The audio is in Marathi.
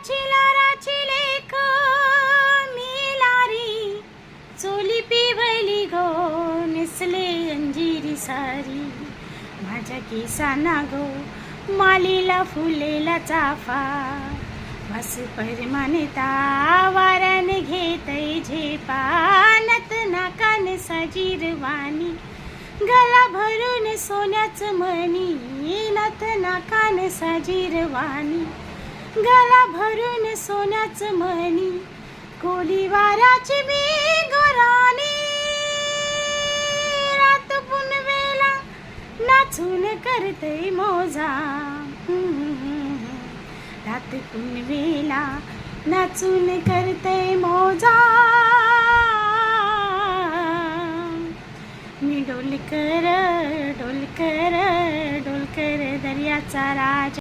चिलाराची लेक मिलारी, चोली पिवली गो नेसले अंजिरी सारी. माझ्या केसांना गो मालीला फुलेला चाफा, बस परमानता वाऱ्याने घेतय झेपा. नथ नाकान साजीरवाणी, गला भरून सोन्याचं मणी. नथ नाकान साजीरवाणी, गला भरून सोन्याचं मणी. कोलीवाराची मी गोराणी, रात पुनवेला नाचून करतय मोजा. रात पुनवेला नाचून करतय मोजा. मी डोलकर डोलकर डोलकर दर्याचा राजा.